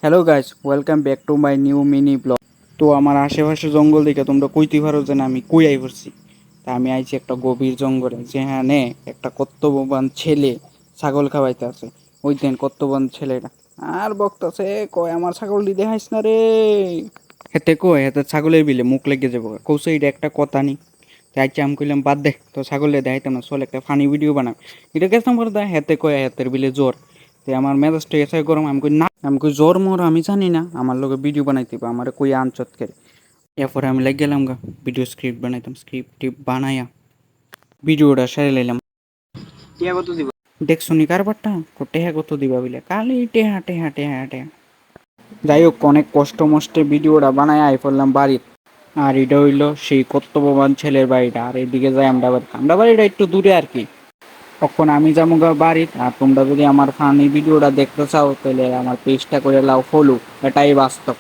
Hello guys, welcome back to my new mini blog. তো আমার আশেপাশে জঙ্গল দেখে তোমরা কইতে পারো যে না আমি কই আই পড়ছি। তা আমি আইছি একটা গভীর জঙ্গলে, যেখানে একটা কর্তব্যবান ছেলে ছাগল খাওয়াইতে আছে। ওই দেন কর্তব্যবান ছেলেটা আর বকতাছে, কয় আমার ছাগলটি দেখাইস না রে। হেতে কয় হেতে ছাগলের বিলে মুখ লেগে যাবো, কৌশে এটা একটা কথা নি। তাই আমি কইলাম বাদ দে, তো ছাগলে দেখাইতাম না, চল একটা ফানি ভিডিও বানাম। এটা গেছিলাম করে দেয়, হেতে কয় হেতের বিলে জ্বর। তো আমার মেজাজটা এসে গরম, আমি কই না, আমি কই জ্বর মর আমি জানি না, আমার লোকে ভিডিও বানাইতে হবে, আমার কই আনচত করে। এরপরে আমি লাগ গেলাম গা ভিডিও স্ক্রিপ্ট বানাইতাম, স্ক্রিপ্ট টিপ বানাইয়া ভিডিওটা সেরে লাইলাম। টিয়া কত দিবা দেখছো নি কারবারটা, টেহা কত দিবা বলে খালি টেহা টেহা টেহা টেহা। যাই হোক, অনেক কষ্ট মষ্টে ভিডিওটা বানায় আই পড়লাম বাড়ির। আর এটা হইলো সেই কর্তব্যবান ছেলের বাড়িটা, আর এদিকে যাই আমরা বাড়িটা একটু দূরে আর কি। তখন আমি যাবো গা বাড়ির, আর তোমরা যদি আমার ফানি ভিডিওটা দেখতে চাও তাহলে আমার পেজটা করে লাও ফলো, এটাই বাস্তব।